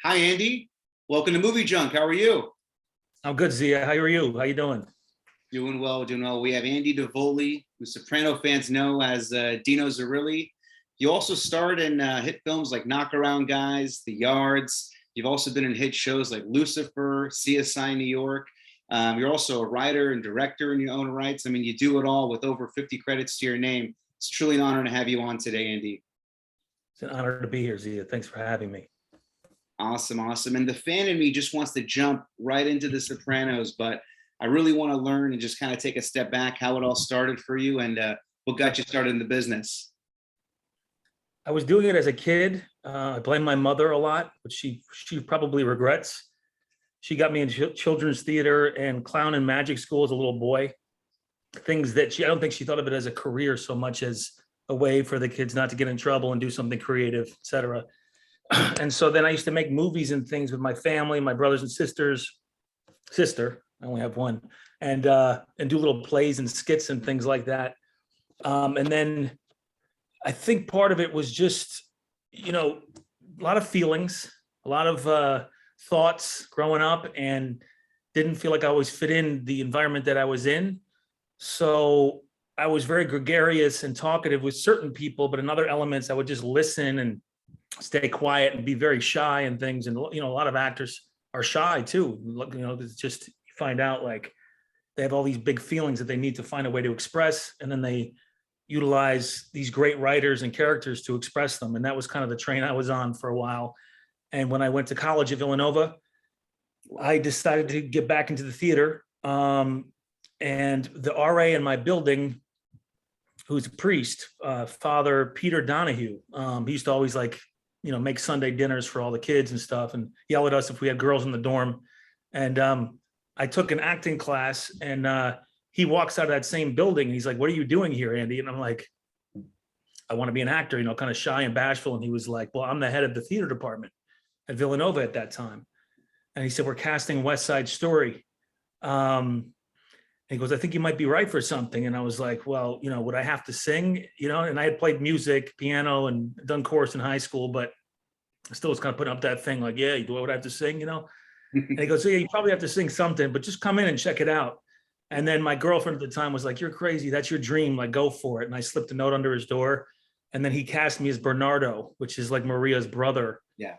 Hi, Andy. Welcome to MovieJunk. How are you? I'm good, Zia. How are you? How you doing? Doing well, doing well. We have Andy Davoli, who Soprano fans know as Dino Zerilli. You also starred in hit films like Knockaround Guys, The Yards. You've also been in hit shows like Lucifer, CSI New York. You're also a writer and director in your own rights. I mean, you do it all with over 50 credits to your name. It's truly an honor to have you on today, Andy. It's an honor to be here, Zia. Thanks for having me. Awesome, awesome. And the fan in me just wants to jump right into The Sopranos, but I really want to learn and just kind of take a step back how it all started for you and what got you started in the business. I was doing it as a kid. I blame my mother a lot, but she probably regrets. She got me into children's theater and clown and magic school as a little boy. Things that I don't think she thought of it as a career so much as a way for the kids not to get in trouble and do something creative, etc. And so then I used to make movies and things with my family, my brothers and sister, I only have one, and do little plays and skits and things like that. And then I think part of it was just, a lot of feelings, a lot of thoughts growing up, and didn't feel like I always fit in the environment that I was in. So I was very gregarious and talkative with certain people, but in other elements, I would just listen and stay quiet and be very shy and things. And, a lot of actors are shy too. It's just, you find out like they have all these big feelings that they need to find a way to express. And then they utilize these great writers and characters to express them. And that was kind of the train I was on for a while. And when I went to college at Villanova, I decided to get back into the theater. And the RA in my building, who's a priest, Father Peter Donahue, he used to always make Sunday dinners for all the kids and stuff and yell at us if we had girls in the dorm. And I took an acting class, and he walks out of that same building and he's like, "What are you doing here, Andy?" And I'm like, "I want to be an actor," kind of shy and bashful. And he was like, "Well, I'm the head of the theater department at Villanova at that time." And he said, "We're casting West Side Story." He goes, "I think you might be right for something." And I was like, "Well, would I have to sing?" And I had played music, piano, and done chorus in high school, but I still was kind of putting up that thing like, "Yeah, do I would have to sing?" And he goes, "Yeah, you probably have to sing something, but just come in and check it out." And then my girlfriend at the time was like, "You're crazy. That's your dream. Like, go for it." And I slipped a note under his door. And then he cast me as Bernardo, which is like Maria's brother, Yeah.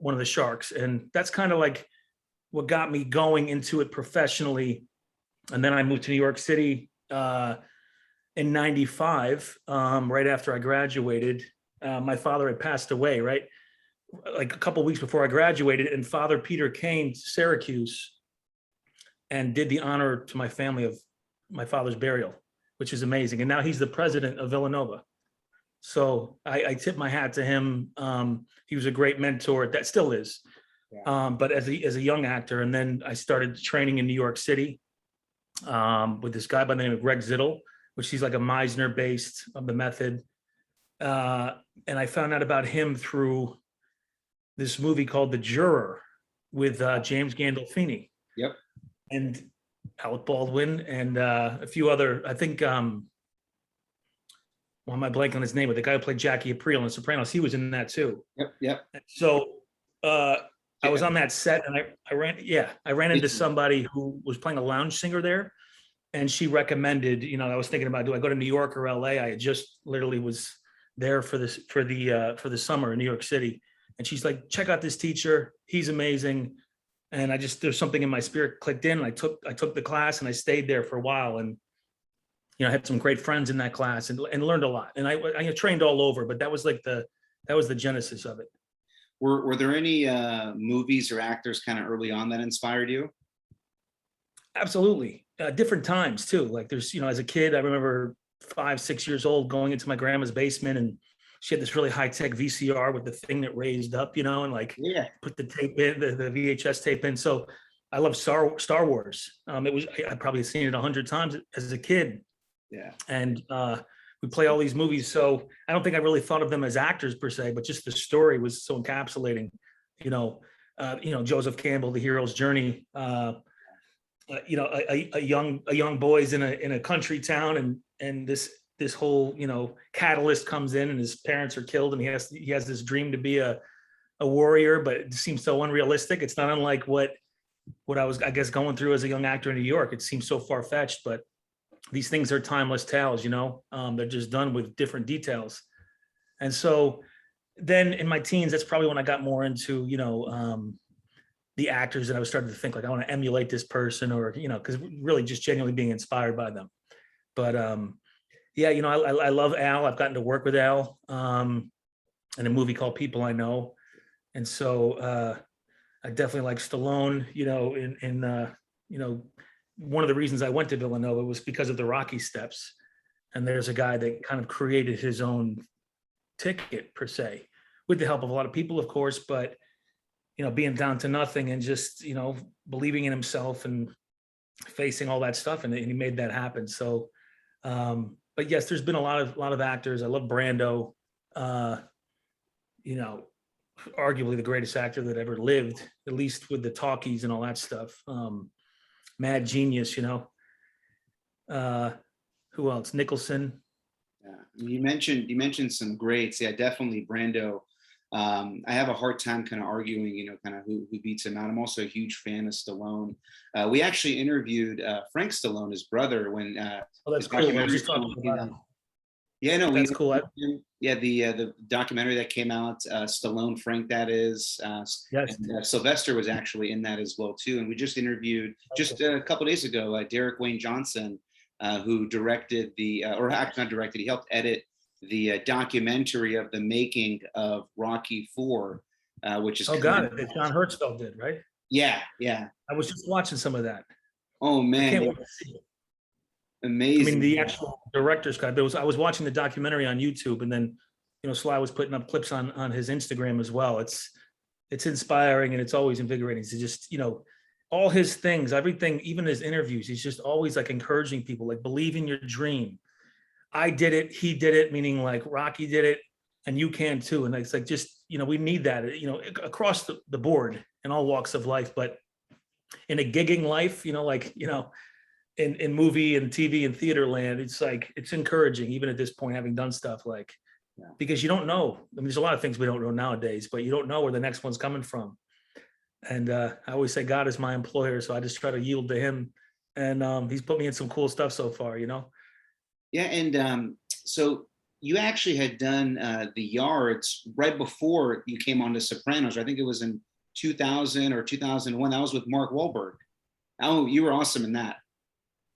one of the sharks. And that's kind of like what got me going into it professionally. And then I moved to New York City in '95, right after I graduated. My father had passed away, right? Like a couple of weeks before I graduated, and Father Peter came to Syracuse and did the honor to my family of my father's burial, which is amazing. And now he's the president of Villanova. So I tip my hat to him. He was a great mentor. That still is. Yeah. But as a young actor, and then I started training in New York City with this guy by the name of Greg Zittel, which he's like a Meisner based of the method. And I found out about him through this movie called The Juror with James Gandolfini. Yep. And Alec Baldwin and a few other, I think, why am I blanking on his name? But the guy who played Jackie Aprile in Sopranos, he was in that too. Yep. So I was on that set, and I ran into somebody who was playing a lounge singer there, and she recommended. I was thinking about, do I go to New York or LA? I had just literally was there for the summer in New York City, and she's like, "Check out this teacher. He's amazing." And there's something in my spirit clicked in. And I took the class, and I stayed there for a while, and I had some great friends in that class, and learned a lot. And I trained all over, but that was the genesis of it. Were there any movies or actors kind of early on that inspired you? Absolutely. Different times too. Like there's, as a kid, I remember 5, 6 years old going into my grandma's basement, and she had this really high tech VCR with the thing that raised up, and put the tape in, the VHS tape in. So I love Star Wars. I probably seen it 100 times as a kid. Yeah. And we play all these movies. So I don't think I really thought of them as actors per se, but just the story was so encapsulating, Joseph Campbell, The Hero's Journey, a young boy's in a country town, and this whole catalyst comes in, and his parents are killed, and he has this dream to be a a warrior, but it seems so unrealistic. It's not unlike what I was, I guess, going through as a young actor in New York. It seems so far fetched, but these things are timeless tales, you know. They're just done with different details. And so then in my teens, that's probably when I got more into, you know, the actors, and I was starting to think like I want to emulate this person, or you know, because really just genuinely being inspired by them. But yeah, you know, I love Al. I've gotten to work with Al in a movie called People I Know, and so I definitely like Stallone. You know, in you know, one of the reasons I went to Villanova was because of the Rocky steps, and there's a guy that kind of created his own ticket per se, with the help of a lot of people, of course, but you know, being down to nothing and just, you know, believing in himself and facing all that stuff, and he made that happen. So, but yes, there's been a lot of actors. I love Brando, you know, arguably the greatest actor that ever lived, at least with the talkies and all that stuff. Mad genius, you know. Who else? Nicholson. Yeah. You mentioned some greats. Yeah, definitely Brando. I have a hard time kind of arguing, you know, kind of who beats him out. I'm also a huge fan of Stallone. We actually interviewed Frank Stallone, his brother, when Oh, that's his cool. I was documentary just talking came about out. him. Yeah, no, That's cool. yeah, the documentary that came out, Stallone, Frank, that is, Yes. and, Sylvester was actually in that as well too. And we just interviewed just a couple days ago, Derek Wayne Johnson, who directed the, or actually not directed, he helped edit the documentary of the making of Rocky IV, which is Oh, got it. That John Hertzfeld did, right? yeah, yeah. I was just watching some of that. Oh I man, can't yeah, wait to see it. I mean, amazing. the actual director's cut. I was watching the documentary on YouTube, and then, you know, Sly was putting up clips on his Instagram as well. It's inspiring, and it's always invigorating to just, you know, all his things, everything, even his interviews, he's just always like encouraging people, like believe in your dream. I did it, he did it, meaning like Rocky did it, and you can too. And it's like, just, you know, we need that, you know, across the board in all walks of life, but in a gigging life, you know, like, you know, in movie and TV and theater land, it's like, it's encouraging, even at this point, having done stuff like, Yeah. because you don't know. I mean, there's a lot of things we don't know nowadays, but you don't know where the next one's coming from. And I always say God is my employer, so I just try to yield to him. And he's put me in some cool stuff so far, you know? Yeah, and so you actually had done the Yards right before you came on to Sopranos. I think it was in 2000 or 2001. That was with Mark Wahlberg. Oh, you were awesome in that.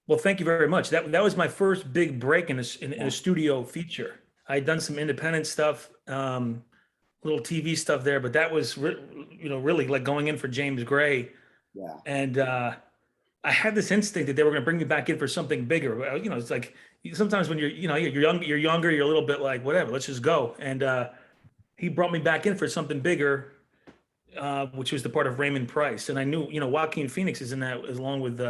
Well, thank you very much. That was my first big break in a studio feature. I had done some independent stuff, little TV stuff there, but that was, you know, really like going in for James Gray. Yeah. And I had this instinct that they were going to bring me back in for something bigger. You know, it's like sometimes when you're, you know, you're younger, you're a little bit like, whatever, let's just go. And he brought me back in for something bigger, which was the part of Raymond Price. And I knew, you know, Joaquin Phoenix is in that, along with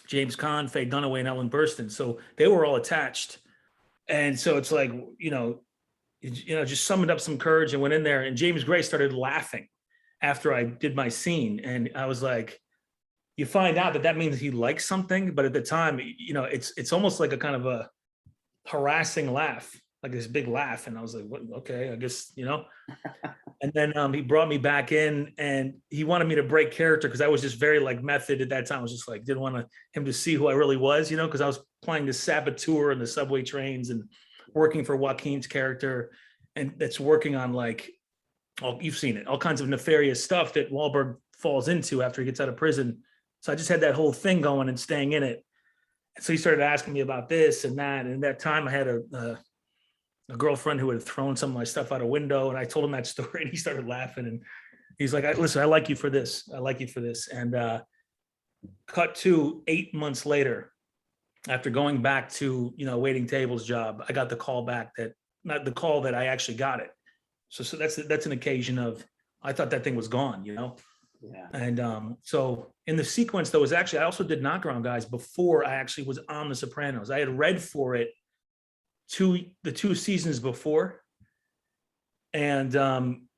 James Caan, Faye Dunaway, and Ellen Burstyn. So they were all attached. And so it's like, you know, just summoned up some courage and went in there. And James Gray started laughing after I did my scene. And I was like, you find out that means he likes something. But at the time, you know, it's almost like a kind of a harassing laugh, like this big laugh. And I was like, what? Okay, I guess, you know. And then he brought me back in, and he wanted me to break character because I was just very like method at that time. I was just like, didn't want him to see who I really was, you know, because I was playing this saboteur in the subway trains and working for Joaquin's character. And that's working on like, oh, you've seen it, all kinds of nefarious stuff that Wahlberg falls into after he gets out of prison. So I just had that whole thing going and staying in it. And so he started asking me about this and that. And at that time I had a girlfriend who had thrown some of my stuff out a window, and I told him that story, and he started laughing, and he's like, listen, I like you for this. I like you for this. And cut to 8 months later, after going back to, you know, waiting tables job, I got the call back not the call that I actually got it. So that's an occasion of, I thought that thing was gone, you know? Yeah. And so in the sequence, though, was actually, I also did Knockaround Guys before I actually was on The Sopranos. I had read for it the 2 seasons before, and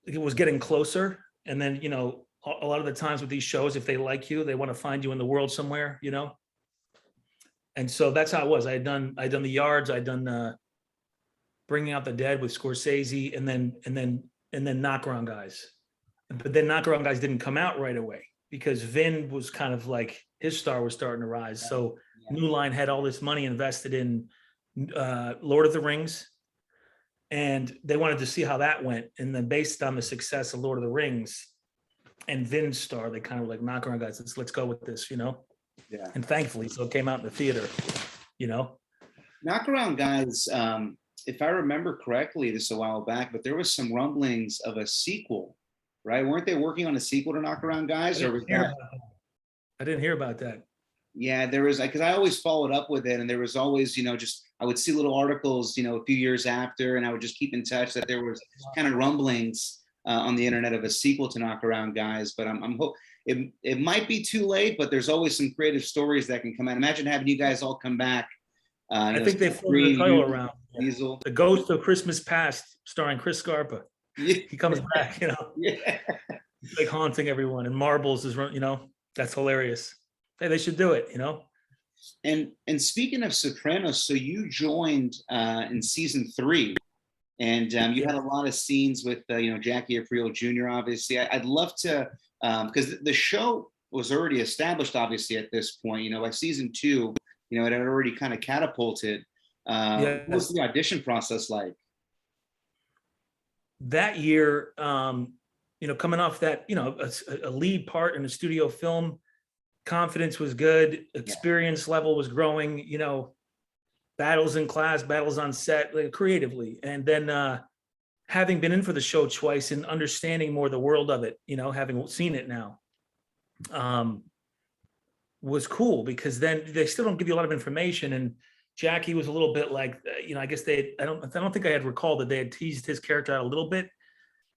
it was getting closer. And then, you know, a lot of the times with these shows, if they like you, they want to find you in the world somewhere, you know. And so that's how it was. I'd done The Yards, I'd done Bringing Out the Dead with Scorsese, and then and then Knockaround Guys. But then Knockaround Guys didn't come out right away because Vin was kind of like, his star was starting to rise. So New Line had all this money invested in Lord of the Rings, and they wanted to see how that went. And then based on the success of Lord of the Rings and Vin's star, they kind of like, Knockaround Guys, let's go with this, you know? Yeah. And thankfully, so it came out in the theater, you know? Knockaround Guys, if I remember correctly, this a while back, but there was some rumblings of a sequel, right? Weren't they working on a sequel to Knockaround Guys? Or was that? I didn't hear about that. Yeah, there was, because I always followed up with it, and there was always, just I would see little articles, a few years after, and I would just keep in touch that there was kind of rumblings on the internet of a sequel to Knockaround Guys. But it might be too late, but there's always some creative stories that can come out. Imagine having you guys all come back. I think they floated the title around. Diesel. The Ghost of Christmas Past, starring Chris Scarpa. Yeah. He comes back, Yeah. He's like haunting everyone, and Marbles is, that's hilarious. Hey, they should do it, And speaking of Sopranos, so you joined in season 3, and you had a lot of scenes with Jackie Aprile Jr. Obviously, I'd love to, because the show was already established, obviously at this point. By season 2, it had already kind of catapulted. What was the audition process like? That year, coming off that, a lead part in a studio film, confidence was good, experience level was growing, battles in class, battles on set, like, creatively. And then having been in for the show twice and understanding more the world of it, having seen it now, was cool, because then they still don't give you a lot of information. And Jackie was a little bit like, I guess I don't think I had recalled that they had teased his character out a little bit,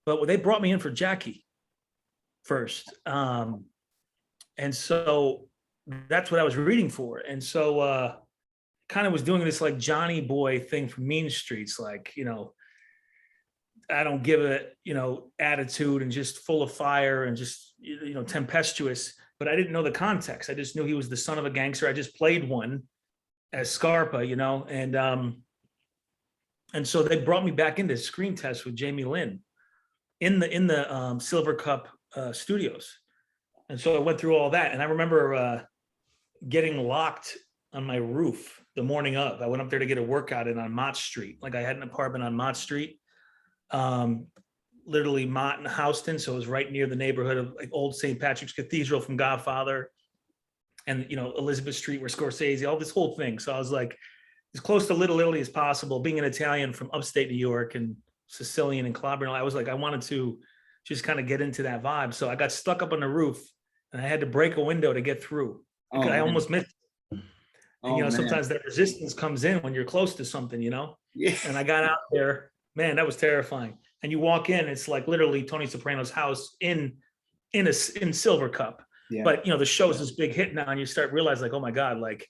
but they brought me in for Jackie first. And so that's what I was reading for. And so kind of was doing this like Johnny boy thing from Mean Streets, like, I don't give a, attitude, and just full of fire, and just, tempestuous, but I didn't know the context. I just knew he was the son of a gangster. I just played one as Scarpa, and so they brought me back into screen test with Jamie Lynn in the Silver Cup studios. And so I went through all that, and I remember getting locked on my roof the morning of. I went up there to get a workout in on Mott Street. Like, I had an apartment on Mott Street, literally Mott and Houston. So it was right near the neighborhood of like old St. Patrick's Cathedral from Godfather, and Elizabeth Street where Scorsese, all this whole thing. So I was like as close to Little Italy as possible. Being an Italian from upstate New York and Sicilian and Calabria, I was like, I wanted to just kind of get into that vibe. So I got stuck up on the roof, and I had to break a window to get through. I almost missed it. And, sometimes that resistance comes in when you're close to something, Yeah. And I got out there, man, that was terrifying. And you walk in, it's like literally Tony Soprano's house in Silver Cup. Yeah. But the show's this big hit now, and you start realizing, like, oh my God, like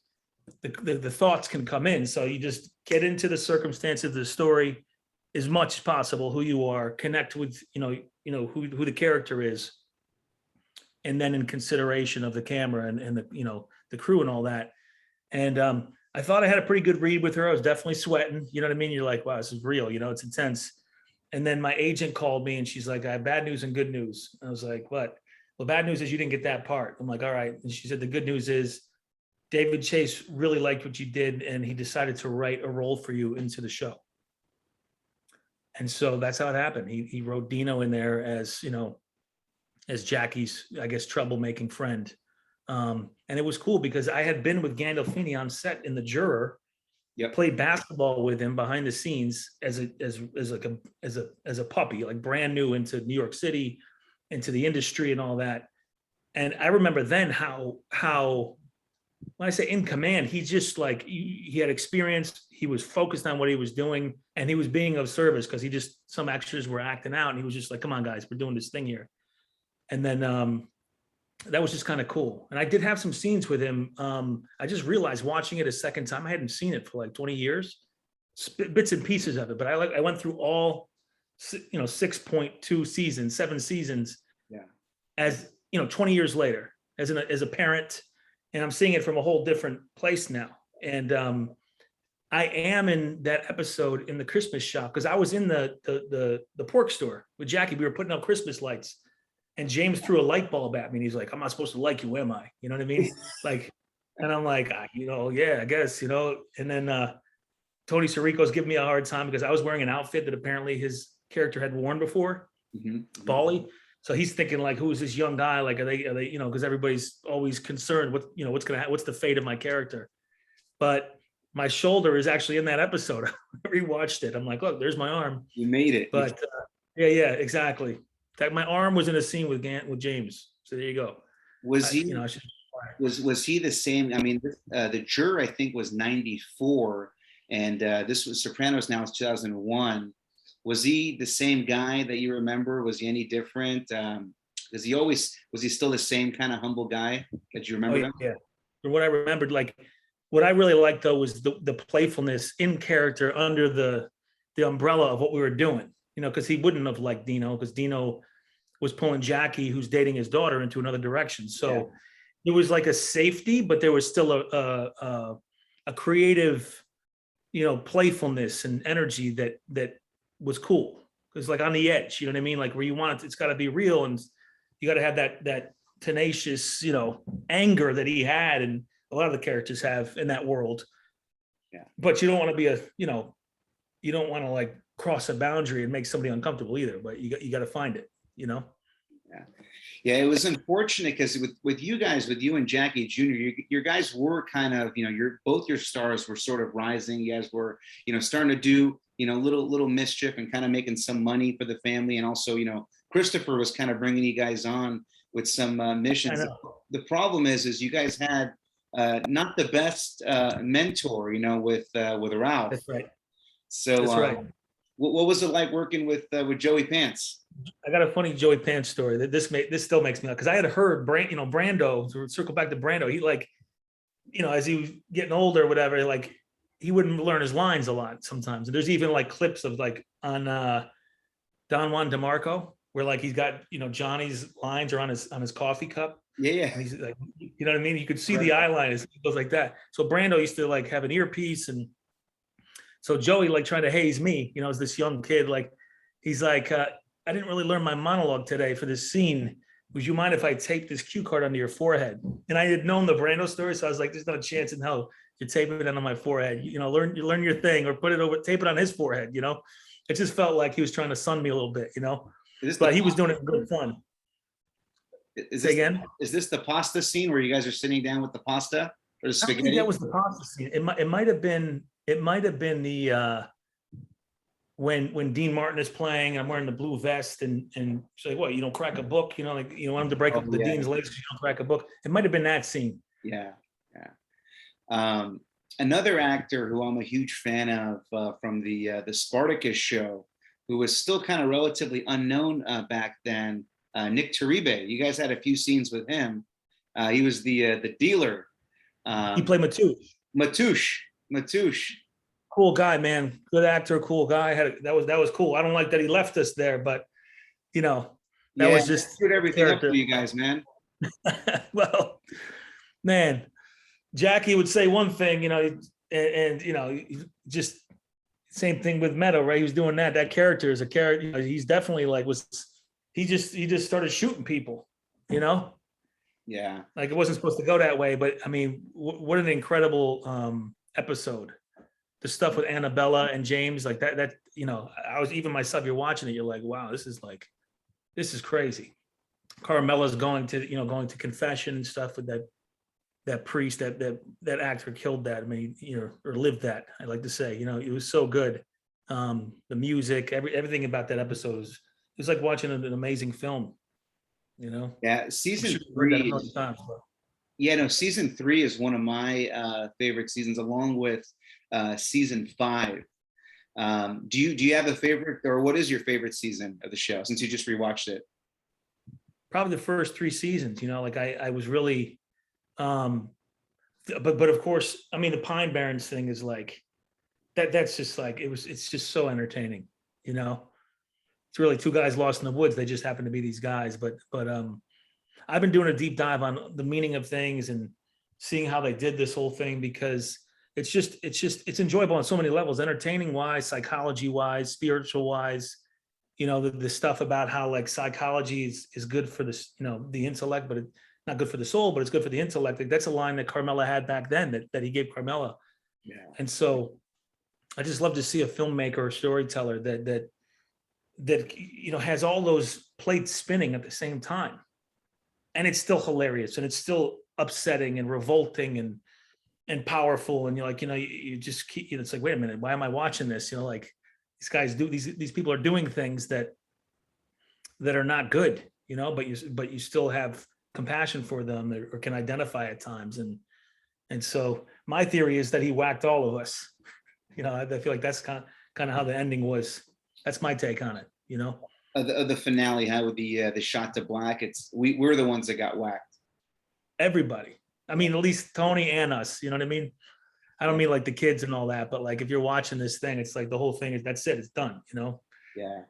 the thoughts can come in. So you just get into the circumstances of the story as much as possible, who you are, connect with, who the character is. And then in consideration of the camera and the crew and all that. And I thought I had a pretty good read with her. I was definitely sweating. You know what I mean? You're like, wow, this is real. It's intense. And then my agent called me, and she's like, I have bad news and good news. And I was like, what? Well, bad news is you didn't get that part. I'm like, all right. And she said, the good news is David Chase really liked what you did, and he decided to write a role for you into the show. And so that's how it happened. He wrote Dino in there as Jackie's, I guess, troublemaking friend. And it was cool because I had been with Gandolfini on set in The Juror, played basketball with him behind the scenes as a puppy, like brand new into New York City, into the industry and all that. And I remember then how when I say in command, he just like, he had experience, he was focused on what he was doing, and he was being of service because some actors were acting out, and he was just like, come on guys, we're doing this thing here. And then that was just kind of cool. And I did have some scenes with him. I just realized watching it a second time, I hadn't seen it for like 20 years, bits and pieces of it. But I went through all, 6.2 seasons, 7 seasons, as 20 years later, as a parent, and I'm seeing it from a whole different place now. And I am in that episode in the Christmas shop because I was in the pork store with Jackie. We were putting out Christmas lights, and James threw a light bulb at me, and he's like, "I'm not supposed to like you, am I?" You know what I mean? Like, and I'm like, yeah, I guess, And then Tony Sirico's giving me a hard time because I was wearing an outfit that apparently his character had worn before, Bali. So he's thinking like, who is this young guy? Like, are they, because everybody's always concerned with, what's the fate of my character? But my shoulder is actually in that episode. I rewatched it. I'm like, look, there's my arm. You made it. But yeah, exactly. That my arm was in a scene with James. So there you go. Was he? Was he the same? I mean, the Juror I think was 94, and this was Sopranos. Now it's 2001. Was he the same guy that you remember? Was he any different? Was he still the same kind of humble guy that you remember? Yeah. From what I remembered, like what I really liked though was the playfulness in character under the umbrella of what we were doing. Because he wouldn't have liked Dino, because Dino was pulling Jackie, who's dating his daughter, into another direction. So it was like a safety, but there was still a creative, playfulness and energy that was cool. It's like on the edge, you know what I mean? Like where you want it, it's got to be real, and you got to have that tenacious, anger that he had, and a lot of the characters have in that world. Yeah. But you don't want to be you don't want to like cross a boundary and make somebody uncomfortable either. But you got to find it, Yeah, it was unfortunate because with you and Jackie Jr., your guys were kind of, both your stars were sort of rising. You guys were, starting to do, little mischief and kind of making some money for the family. And also, Christopher was kind of bringing you guys on with some missions. The problem is you guys had not the best mentor, with Ralph. That's right. So that's right. What was it like working with Joey Pants? I got a funny Joey Pants story that this still makes me laugh, because I had heard Brando, to circle back to Brando, he like, as he was getting older or whatever, like he wouldn't learn his lines a lot sometimes. And there's even like clips of like on Don Juan DeMarco where like he's got, Johnny's lines are on his coffee cup. Yeah. And he's like, you know what I mean? You could see the eye line as it goes like that. So Brando used to like have an earpiece, and so Joey like trying to haze me, as this young kid, like he's like, I didn't really learn my monologue today for this scene. Would you mind if I tape this cue card under your forehead? And I had known the Brando story, so I was like, there's not a chance in hell you're taping it on my forehead. Learn your thing, or put it over, tape it on his forehead. It just felt like he was trying to sun me a little bit, but he was doing it for good fun. Say again? Is this the pasta scene where you guys are sitting down with the pasta or the spaghetti? I think that was the pasta scene. It might have been the when Dean Martin is playing, I'm wearing the blue vest, and she's like, what, you don't crack a book? Like, you want him to break up the Dean's legs, you don't crack a book. It might have been that scene. Yeah. Another actor who I'm a huge fan of from the Spartacus show, who was still kind of relatively unknown back then, Nick Terenzi. You guys had a few scenes with him. He was the dealer. He played Matouche. Cool guy, man. Good actor, cool guy. That was cool. I don't like that he left us there, but was just screwed everything up for you guys, man. Well, man, Jackie would say one thing, and just same thing with Meadow, right? He was doing that. That character is a character. He's definitely like he just started shooting people, Yeah. Like it wasn't supposed to go that way, but I mean, what an incredible episode. The stuff with Annabella and James, like that, I was, even myself, you're watching it, you're like, wow, this is crazy. Carmela's going to confession and stuff with that priest, that actor killed that. I mean, or lived that, I like to say, it was so good. The music, everything about that episode was like watching an amazing film, Yeah. Season 3. Season 3 is one of my favorite seasons, along with season 5. Do you have a favorite, or what is your favorite season of the show, since you just rewatched it? Probably the first 3 seasons. Like I was really, but of course, I mean, the Pine Barrens thing is like that's just like it's just so entertaining. It's really 2 guys lost in the woods. They just happen to be these guys, but I've been doing a deep dive on the meaning of things and seeing how they did this whole thing, because it's enjoyable on so many levels, entertaining wise, psychology wise, spiritual wise. The stuff about how like psychology is good for this, the intellect, but it's not good for the soul, but it's good for the intellect. Like, that's a line that Carmela had back then that he gave Carmela. Yeah. And so I just love to see a filmmaker or storyteller that has all those plates spinning at the same time. And it's still hilarious, and it's still upsetting and revolting and powerful. And you're like, you just keep, it's like, wait a minute, why am I watching this? Like, these guys these people are doing things that are not good, but you still have compassion for them, or can identify at times. And so my theory is that he whacked all of us. I feel like that's kind of how the ending was. That's my take on it. The finale, how with the shot to black, we're the ones that got whacked. Everybody. I mean, at least Tony and us. You know what I mean? I don't mean like the kids and all that, but like if you're watching this thing, it's like the whole thing that's it. It's done. Yeah.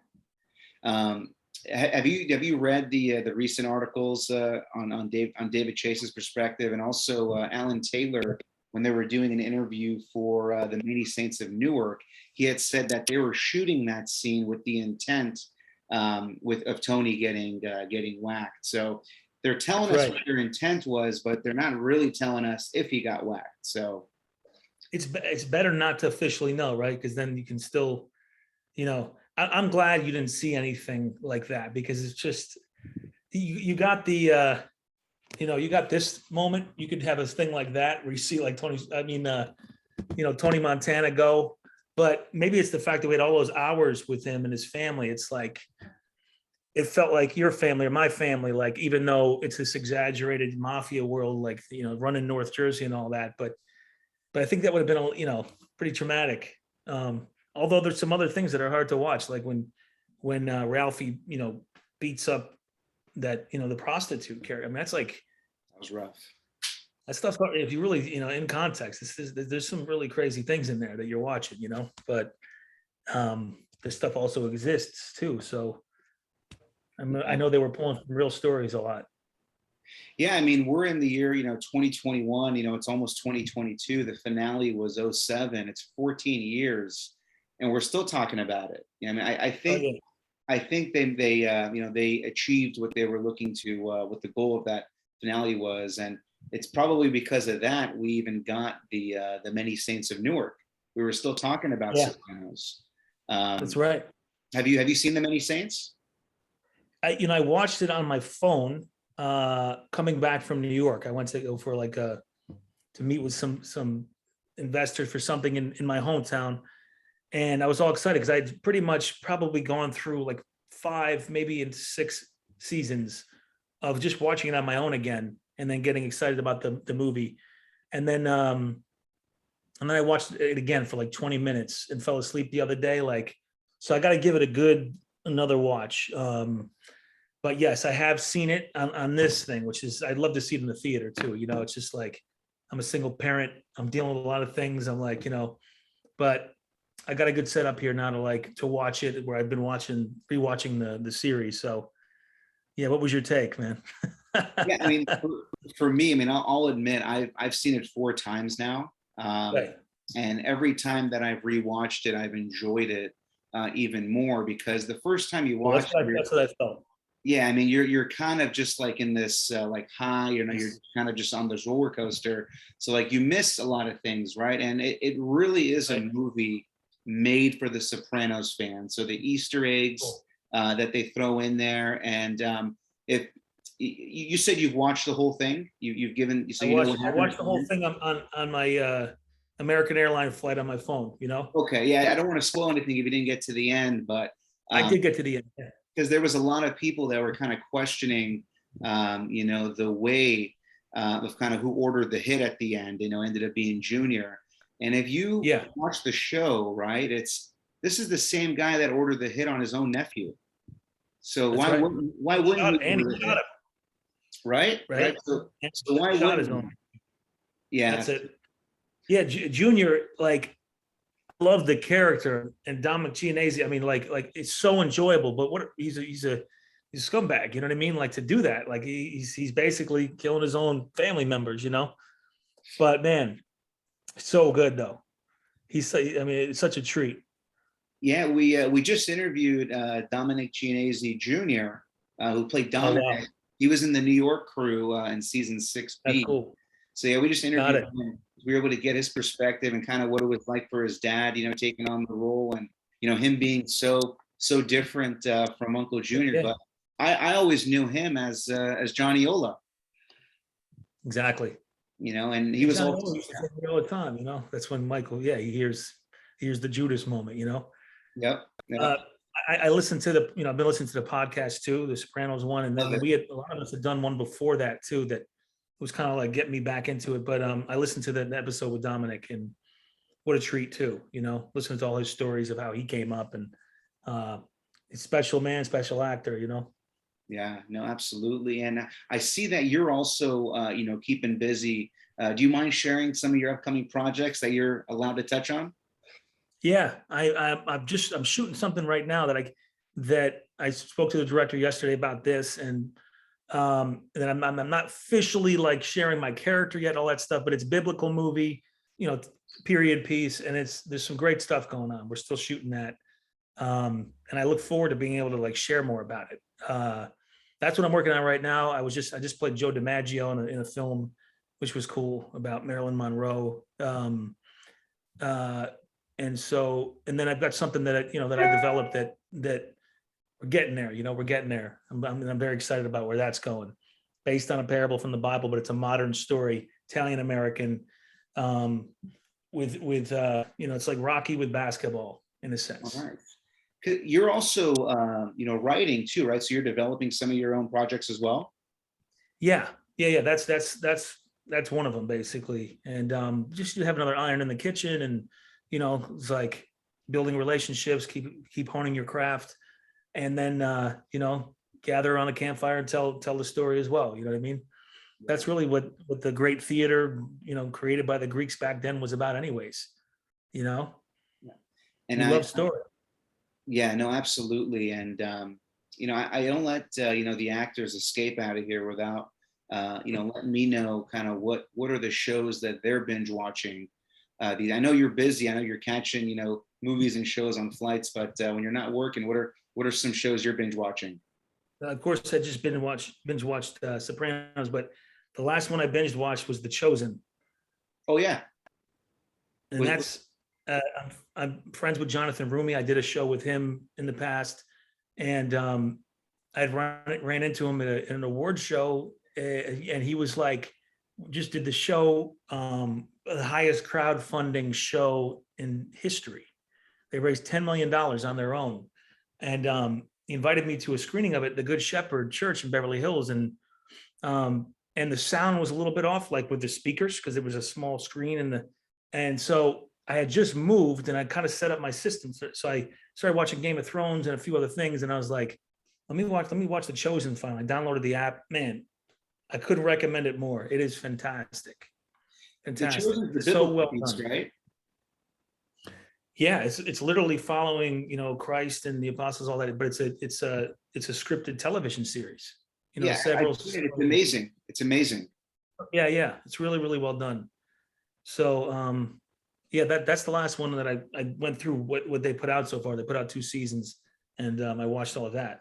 Have you read the recent articles on David Chase's perspective, and also Alan Taylor, when they were doing an interview for the Many Saints of Newark? He had said that they were shooting that scene with the intent of Tony getting whacked. So they're telling us what their intent was, but they're not really telling us if he got whacked. So it's better not to officially know, right? Because then you can still, I'm glad you didn't see anything like that, because it's just you got the you got this moment. You could have a thing like that where you see like Tony Montana go, but maybe it's the fact that we had all those hours with him and his family. It's like, it felt like your family or my family, like, even though it's this exaggerated mafia world, like, running North Jersey and all that, but I think that would have been, pretty traumatic. Although there's some other things that are hard to watch, like when Ralphie, beats up that, the prostitute character. I mean, that's like, that was rough. That stuff, if you really, in context, there's some really crazy things in there that you're watching, but this stuff also exists too. So I know they were pulling from real stories a lot. Yeah, I mean, we're in the year, 2021, it's almost 2022. The finale was 2007. It's 14 years, and we're still talking about it. I mean, I think they achieved what they were looking to, what the goal of that finale was. And it's probably because of that we even got the Many Saints of Newark. We were still talking about Sopranos. That's right. Have you seen the Many Saints? I watched it on my phone coming back from New York. I went to go for to meet with some investors for something in my hometown, and I was all excited because I'd pretty much probably gone through like 5, maybe into 6 seasons of just watching it on my own again, and then getting excited about the movie, and then I watched it again for like 20 minutes and fell asleep the other day. So I got to give it another watch. But yes, I have seen it on this thing, which is, I'd love to see it in the theater too. It's just like, I'm a single parent. I'm dealing with a lot of things. I'm like, but I got a good setup here now to watch it, where I've been rewatching the series. So yeah, what was your take, man? Yeah, I mean, for me, I mean, I'll admit I've seen it 4 times now. Right. And every time that I've rewatched it, I've enjoyed it even more, because the first time you watch that's what I felt. Yeah, I mean, you're kind of just like in this like high, you're kind of just on this roller coaster. So like you miss a lot of things, right? And it really is a movie made for the Sopranos fans. So the Easter eggs that they throw in there, and if you said you've watched the whole thing, you've given. So I watched the whole thing on my American Airlines flight on my phone. Okay, yeah, I don't want to spoil anything if you didn't get to the end, but I did get to the end. Yeah. Because there was a lot of people that were kind of questioning, the way of kind of who ordered the hit at the end, ended up being Junior. And if you watch the show, right, this is the same guy that ordered the hit on his own nephew. So why wouldn't he order the hit? Right? So why wouldn't he? Yeah. That's it. Yeah, Junior, love the character, and Dominic Chianese. I mean, like it's so enjoyable. But he's a scumbag. You know what I mean? To do that, he's basically killing his own family members. But man, So good though. I mean, it's such a treat. Yeah, we just interviewed Dominic Gianese Jr., who played Oh Dominic. wow, He was in the New York crew in season that's 6B. cool. So yeah, we just Got interviewed it. him. We were able to get his perspective and kind of what it was like for his dad, taking on the role, and him being so different from Uncle Junior. Yeah, But I always knew him as Johnny Ola, exactly. and he was Johnny also Owen used to say me all the time. That's when Michael. Yeah, he hears the Judas moment. yep, yep, Uh, I listened to I've been listening to the podcast too, the Sopranos one, and love then it. a lot of us had done one before that too. That was kind of like getting me back into it. But I listened to the episode with Dominic, and what a treat too. Listening to all his stories of how he came up, and he's special man, special actor. Yeah, no, absolutely. And I see that you're also, keeping busy. Do you mind sharing some of your upcoming projects that you're allowed to touch on? Yeah, I'm shooting something right now that I spoke to the director yesterday about this, and I'm not officially like sharing my character yet, all that stuff, but it's a biblical movie, you know, period piece, and there's some great stuff going on. We're still shooting that, and I look forward to being able to like share more about it. That's what I'm working on right now. I just played Joe DiMaggio in a film, which was cool, about Marilyn Monroe. Uh, and then I've got something that I developed that we're getting there. We're getting there. I'm very excited about where that's going. Based on a parable from the Bible, but it's a modern story, Italian American, with it's like Rocky with basketball in a All sense. right. You're also, writing too, right? So you're developing some of your own projects as well. Yeah. That's one of them basically, and just to have another iron in the kitchen, and it's like building relationships, keep honing your craft, and then gather around a campfire and tell the story as well. You know what I mean? That's really what the great theater, created by the Greeks back then, was about anyways. You know, Yeah. And we love story. yeah, no, absolutely. And, I don't let, the actors escape out of here without, letting me know kind of what are the shows that they're binge watching. I know you're busy. I know you're catching, movies and shows on flights, but when you're not working, what are some shows you're binge watching? Of course, I just binge watched Sopranos, but the last one I binge watched was The Chosen, Oh yeah. and that's I'm friends with Jonathan Rumi. I did a show with him in the past, and I'd ran into him at an award show, and he was like, just did the show, the highest crowdfunding show in history. They raised $10 million on their own, and he invited me to a screening of it, the Good Shepherd Church in Beverly Hills, and the sound was a little bit off, like with the speakers, because it was a small screen, and so I had just moved, and I kind of set up my system. So I started watching Game of Thrones and a few other things, and I was like, let me watch The Chosen finally. I downloaded the app. Man, I couldn't recommend it more. It is fantastic. The Fantastic. Chosen, the It's so biblical well piece, done. right? Yeah, it's literally following, Christ and the apostles, all that, but it's a scripted television series. Yeah, Several. it's amazing. It's amazing. Yeah, it's really, really well done. So yeah, that's the last one that I went through what they put out so far. They put out 2 seasons, and I watched all of that.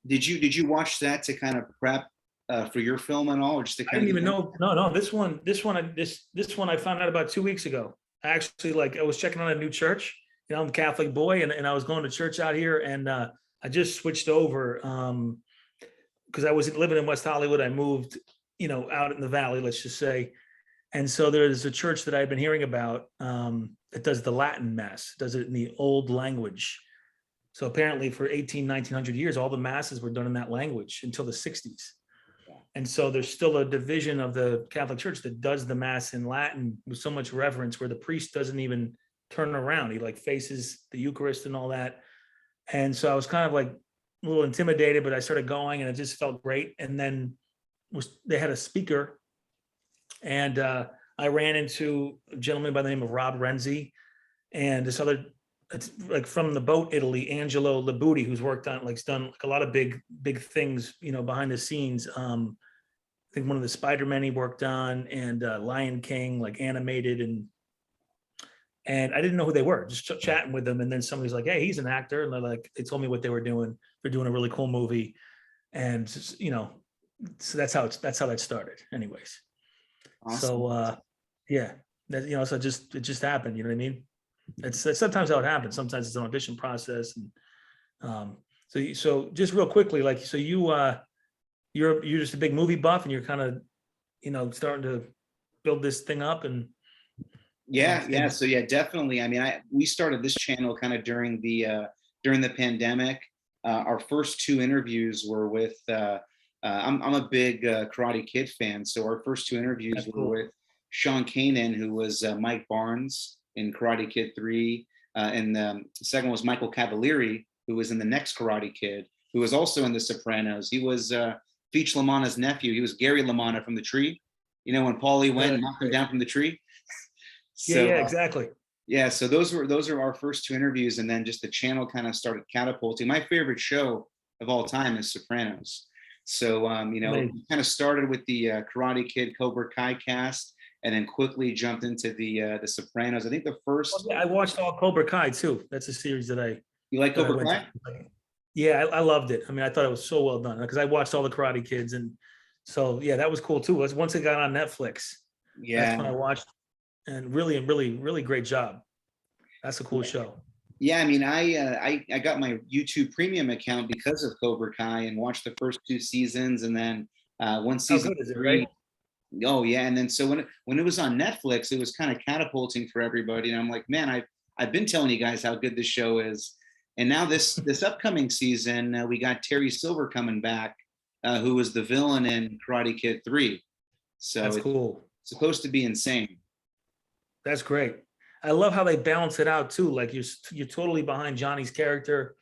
Did you watch that to kind of prep for your film and all, or just to I kind didn't of even know. No, this one I found out about 2 weeks ago. I actually, like, I was checking on a new church. I'm a Catholic boy, and I was going to church out here, and I just switched over because I was living in West Hollywood. I moved, out in the valley, let's just say. And so there's a church that I've been hearing about that does the Latin mass, does it in the old language. So apparently for 1900 years, all the masses were done in that language until the 60s. And so there's still a division of the Catholic Church that does the mass in Latin with so much reverence, where the priest doesn't even turn around. He like faces the Eucharist and all that. And so I was kind of like a little intimidated, but I started going, and it just felt great. And then they had a speaker, and I ran into a gentleman by the name of Rob Renzi, and this other, it's like from the boat Italy, Angelo Labuti, who's worked on, like, done like a lot of big things, behind the scenes. think one of the Spider-Man he worked on, and Lion King, like animated, and I didn't know who they were, just chatting with them. And then somebody's like, "Hey, he's an actor," and they told me what they were doing. They're doing a really cool movie, and so that's how that started. Anyways, Awesome. so yeah, so it just happened. You know what I mean? That's sometimes how it happens. Sometimes it's an audition process, and so just real quickly, like, so you're just a big movie buff, and you're kind of starting to build this thing up, and Yeah. So yeah, definitely. I mean, we started this channel kind of during the pandemic. Our first two interviews were with. I'm a big Karate Kid fan, so our first two interviews were with Sean Kanan, who was Mike Barnes in Karate Kid 3, and the second was Michael Cavalieri, who was in the next Karate Kid, who was also in The Sopranos. He was Feech LaManna's nephew. He was Gary LaManna from The Tree. When Paulie went and knocked him down from the tree. So, yeah, exactly. Yeah, so those are our first two interviews, and then just the channel kind of started catapulting. My favorite show of all time is Sopranos. So we kind of started with the Karate Kid Cobra Kai cast, and then quickly jumped into the Sopranos. I think the first. I watched all Cobra Kai too. That's a series that You like Cobra Kai? Yeah, I loved it. I mean, I thought it was so well done because I watched all the Karate Kids, and so yeah, that was cool too. Once it got on Netflix, that's when I watched, and really great job. That's a cool show. Yeah, I mean, I got my YouTube Premium account because of Cobra Kai and watched the first two seasons, and then one season. How good is it, right? Oh yeah, and then so when it was on Netflix, it was kind of catapulting for everybody, and I'm like, man, I've been telling you guys how good this show is, and now this upcoming season, we got Terry Silver coming back, who was the villain in Karate Kid 3. So that's cool. It's supposed to be insane. That's great. I love how they balance it out too. Like you're totally behind Johnny's character,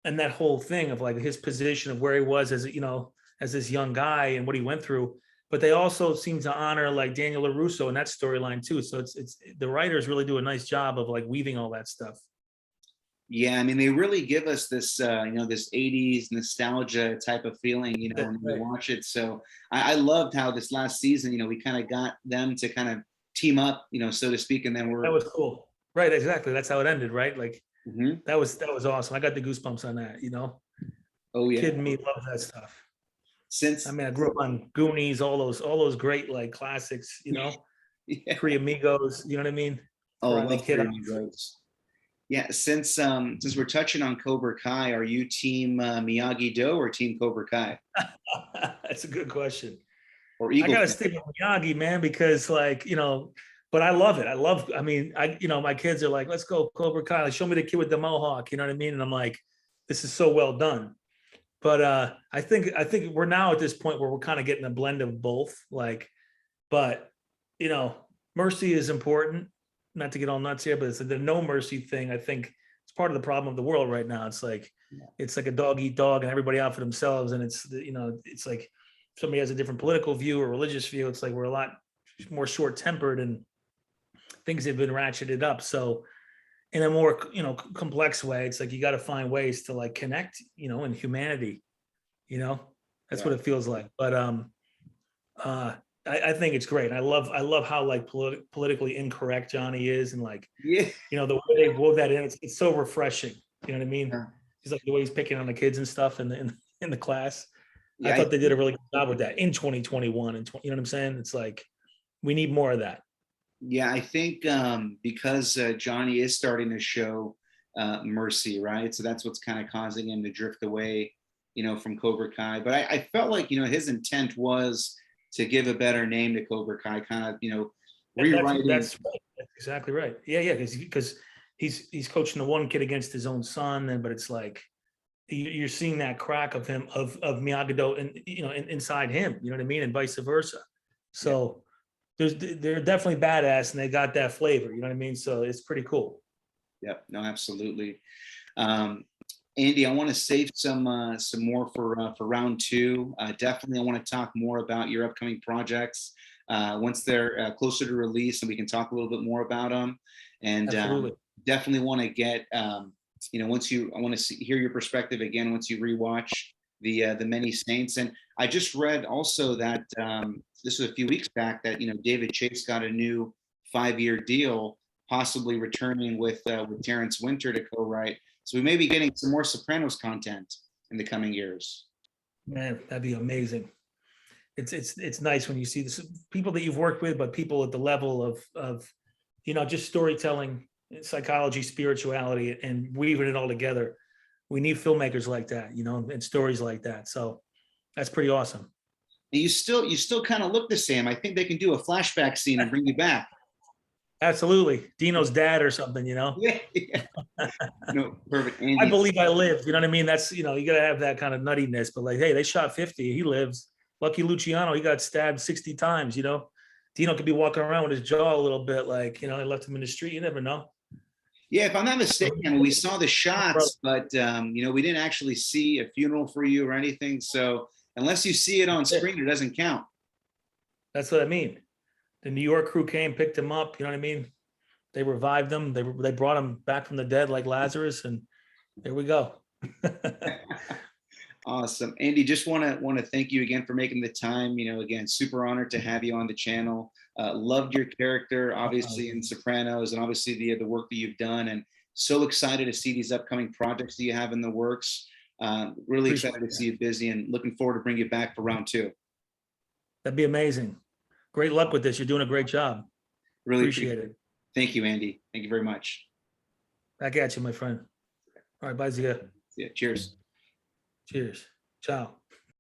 and that whole thing of like his position of where he was as this young guy and what he went through. But they also seem to honor like Daniel LaRusso in that storyline too. So it's the writers really do a nice job of like weaving all that stuff. Yeah, I mean, they really give us this, this 80s nostalgia type of feeling, when we watch it. So I loved how this last season, we kind of got them to kind of team up, so to speak, and then that was cool. Right, exactly. That's how it ended, right? Like mm-hmm. that was awesome. I got the goosebumps on that, Oh yeah. Kid and me love that stuff. I grew up on Goonies, all those great like classics, Yeah. Three Amigos, you know what I mean? Oh, love Three Amigos. Yeah, since we're touching on Cobra Kai, are you team Miyagi-Do or team Cobra Kai? That's a good question. Or Eagle. I gotta stick with Miyagi, man, because but I love it. My kids are like, let's go Cobra Kai. Like, show me the kid with the mohawk, you know what I mean? And I'm like, this is so well done. But I think we're now at this point where we're kind of getting a blend of both. But mercy is important. Not to get all nuts here, but it's the no mercy thing. I think it's part of the problem of the world right now. It's like it's like a dog eat dog, and everybody out for themselves. And it's like somebody has a different political view or religious view. It's like we're a lot more short tempered, and things have been ratcheted up. So in a more complex way, it's like you got to find ways to like connect, in humanity. That's what it feels like. But I think it's great. I love how like politically incorrect Johnny is, and like the way they wove that in. It's so refreshing. You know what I mean? Yeah. He's like the way he's picking on the kids and stuff in the class. Yeah, I thought they did a really good job with that in 2021 and you know what I'm saying? It's like we need more of that. Yeah, I think because Johnny is starting to show mercy, right? So that's what's kind of causing him to drift away, from Cobra Kai. But I felt like his intent was to give a better name to Cobra Kai, kind of, rewriting. That's right. That's exactly right. Yeah, because he's coaching the one kid against his own son, but it's like you're seeing that crack of him of Miyagi-Do and inside him, you know what I mean, and vice versa. So they're definitely badass, and they got that flavor, you know what I mean. So it's pretty cool. Yep. No, absolutely. Andy, I want to save some more for round two. Definitely, I want to talk more about your upcoming projects once they're closer to release, and we can talk a little bit more about them. And definitely want to get, I want to hear your perspective again once you rewatch the Many Saints. And I just read also that this was a few weeks back that David Chase got a new 5-year deal, possibly returning with Terrence Winter to co-write. So we may be getting some more Sopranos content in the coming years. Man, that'd be amazing. It's nice when you see this, people that you've worked with, but people at the level of just storytelling, psychology, spirituality, and weaving it all together. We need filmmakers like that, and stories like that. So that's pretty awesome. And you still kind of look the same. I think they can do a flashback scene and bring you back. Absolutely. Dino's dad or something, Yeah. No, perfect. Andy. I believe I live. You know what I mean? That's, you got to have that kind of nuttiness, but like, hey, they shot 50. He lives. Lucky Luciano, he got stabbed 60 times, Dino could be walking around with his jaw a little bit like, they left him in the street. You never know. Yeah, if I'm not mistaken, we saw the shots, but we didn't actually see a funeral for you or anything. So unless you see it on screen, it doesn't count. That's what I mean. The New York crew came, picked him up. You know what I mean? They revived him. They brought him back from the dead like Lazarus, and there we go. Awesome. Andy, just want to thank you again for making the time. Again, super honored to have you on the channel. Loved your character, obviously, in Sopranos, and obviously the work that you've done, and so excited to see these upcoming projects that you have in the works. Really excited to see you busy, and looking forward to bring you back for round 2. That'd be amazing. Great luck with this. You're doing a great job. Really appreciate it. Thank you, Andy. Thank you very much. Back at you, my friend. All right, bye, Zia. Yeah, cheers. Cheers. Ciao.